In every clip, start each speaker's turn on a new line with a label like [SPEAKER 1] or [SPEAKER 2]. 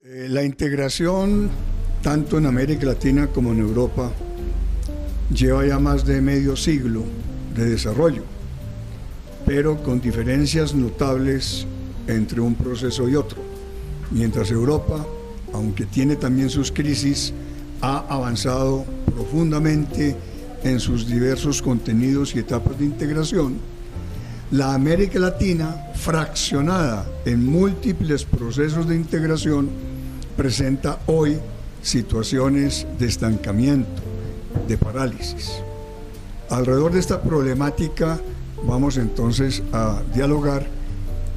[SPEAKER 1] La integración, tanto en América Latina como en Europa, lleva ya más de medio siglo de desarrollo, pero con diferencias notables entre un proceso y otro. Mientras Europa, aunque tiene también sus crisis, ha avanzado profundamente en sus diversos contenidos y etapas de integración, la América Latina, fraccionada en múltiples procesos de integración, presenta hoy situaciones de estancamiento, de parálisis. Alrededor de esta problemática vamos entonces a dialogar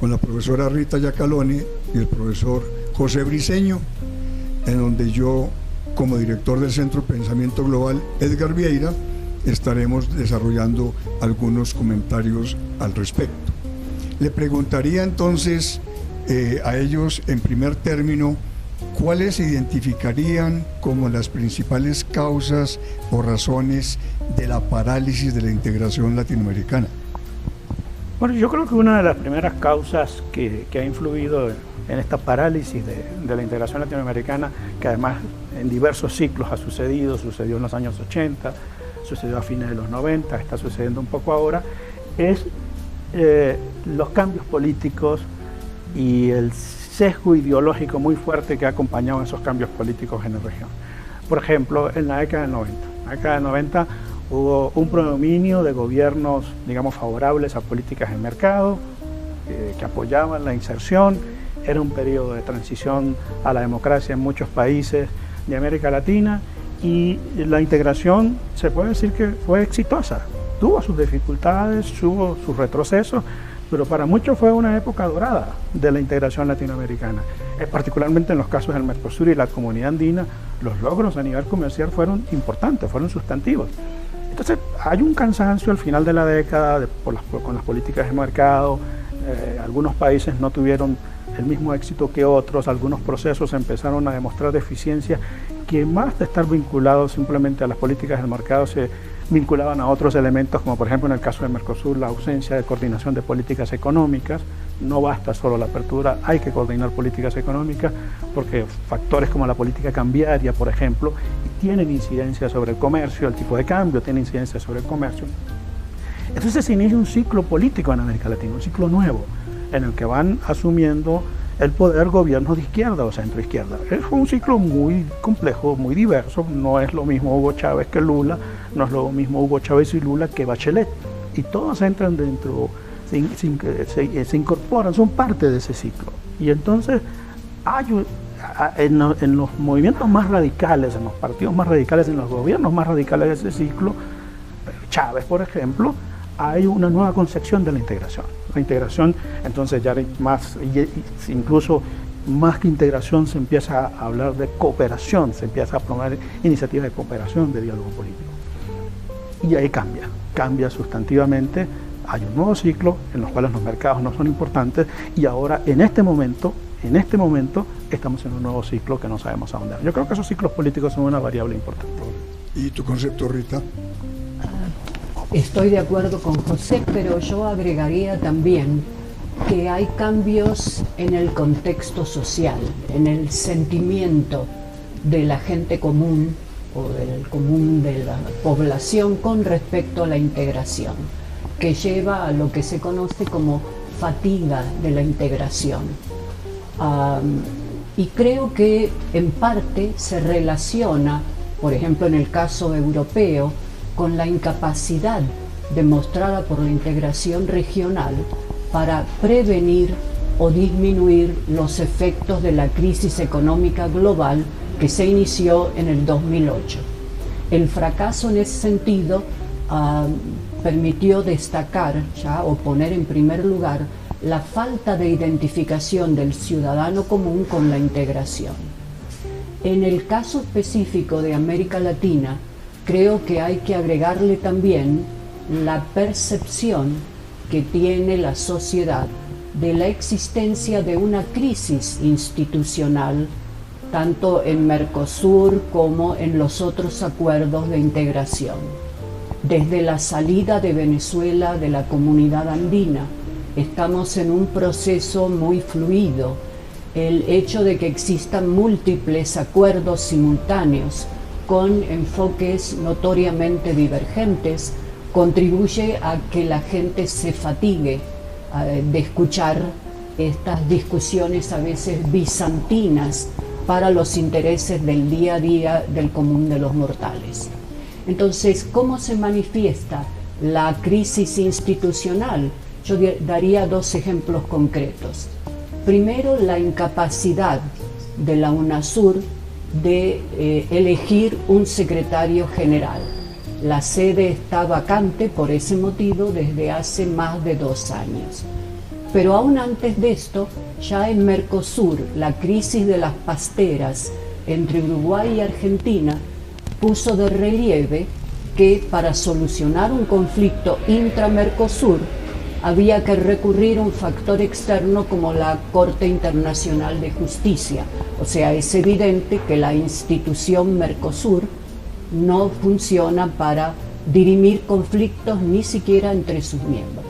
[SPEAKER 1] con la profesora Rita Giacalone y el profesor José Briceño, en donde yo, como director del Centro Pensamiento Global Edgar Vieira, estaremos desarrollando algunos comentarios al respecto. Le preguntaría entonces a ellos, en primer término, ¿cuáles se identificarían como las principales causas o razones de la parálisis de la integración latinoamericana?
[SPEAKER 2] Bueno, yo creo que una de las primeras causas que ha influido en esta parálisis de la integración latinoamericana, que además en diversos ciclos ha sucedió en los años 80, sucedió a fines de los 90, está sucediendo un poco ahora, es los cambios políticos y el sesgo ideológico muy fuerte que ha acompañado esos cambios políticos en la región. Por ejemplo, en la década del 90. En la década del 90 hubo un predominio de gobiernos, digamos, favorables a políticas de mercado, que apoyaban la inserción. Era un periodo de transición a la democracia en muchos países de América Latina y la integración se puede decir que fue exitosa. Tuvo sus dificultades, tuvo sus retrocesos, pero para muchos fue una época dorada de la integración latinoamericana. Particularmente en los casos del Mercosur y la Comunidad Andina, los logros a nivel comercial fueron importantes, fueron sustantivos. Entonces hay un cansancio al final de la década con las políticas de mercado. Algunos países no tuvieron el mismo éxito que otros, algunos procesos empezaron a demostrar deficiencias que, más de estar vinculados simplemente a las políticas del mercado, se vinculaban a otros elementos, como por ejemplo en el caso del Mercosur, la ausencia de coordinación de políticas económicas. No basta solo la apertura, hay que coordinar políticas económicas, porque factores como la política cambiaria, por ejemplo, tienen incidencia sobre el comercio, el tipo de cambio tiene incidencia sobre el comercio. Entonces se inicia un ciclo político en América Latina, un ciclo nuevo, en el que van asumiendo el poder gobiernos de izquierda o centro-izquierda. Es un ciclo muy complejo, muy diverso. No es lo mismo Hugo Chávez que Lula, no es lo mismo Hugo Chávez y Lula que Bachelet. Y todos entran dentro, se incorporan, son parte de ese ciclo. Y entonces hay en los movimientos más radicales, en los partidos más radicales, en los gobiernos más radicales de ese ciclo, Chávez, por ejemplo, hay una nueva concepción de la integración. La integración, entonces, ya más, incluso más que integración, se empieza a hablar de cooperación, se empieza a promover iniciativas de cooperación, de diálogo político. Y ahí cambia sustantivamente. Hay un nuevo ciclo en los cuales los mercados no son importantes, y ahora, en este momento, estamos en un nuevo ciclo que no sabemos a dónde va. Yo creo que esos ciclos políticos son una variable importante.
[SPEAKER 1] ¿Y tu concepto, Rita?
[SPEAKER 3] Estoy de acuerdo con José, pero yo agregaría también que hay cambios en el contexto social, en el sentimiento de la gente común o del común de la población con respecto a la integración, que lleva a lo que se conoce como fatiga de la integración. Y creo que en parte se relaciona, por ejemplo en el caso europeo, con la incapacidad demostrada por la integración regional para prevenir o disminuir los efectos de la crisis económica global que se inició en el 2008. El fracaso en ese sentido permitió destacar ya, o poner en primer lugar la falta de identificación del ciudadano común con la integración. En el caso específico de América Latina, creo que hay que agregarle también la percepción que tiene la sociedad de la existencia de una crisis institucional, tanto en Mercosur como en los otros acuerdos de integración. Desde la salida de Venezuela de la Comunidad Andina, estamos en un proceso muy fluido el hecho de que existan múltiples acuerdos simultáneos con enfoques notoriamente divergentes contribuye a que la gente se fatigue de escuchar estas discusiones a veces bizantinas para los intereses del día a día del común de los mortales. Entonces, ¿cómo se manifiesta la crisis institucional? Yo daría dos ejemplos concretos. Primero, la incapacidad de la UNASUR de elegir un secretario general. La sede está vacante por ese motivo desde hace más de 2 años. Pero aún antes de esto, ya en Mercosur, la crisis de las pasteras entre Uruguay y Argentina puso de relieve que para solucionar un conflicto intra-Mercosur había que recurrir a un factor externo como la Corte Internacional de Justicia. O sea, es evidente que la institución Mercosur no funciona para dirimir conflictos ni siquiera entre sus miembros.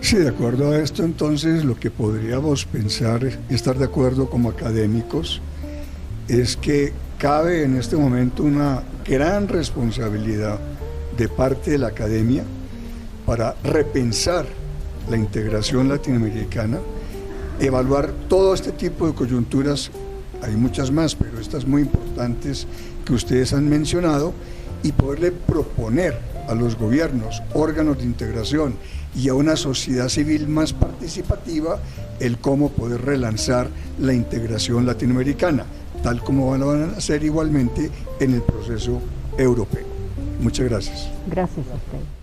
[SPEAKER 1] Sí, de acuerdo a esto, entonces, lo que podríamos pensar y estar de acuerdo como académicos es que cabe en este momento una gran responsabilidad de parte de la academia para repensar la integración latinoamericana, evaluar todo este tipo de coyunturas, hay muchas más, pero estas muy importantes que ustedes han mencionado, y poderle proponer a los gobiernos, órganos de integración y a una sociedad civil más participativa el cómo poder relanzar la integración latinoamericana, tal como van a hacer igualmente en el proceso europeo. Muchas gracias.
[SPEAKER 3] Gracias a usted.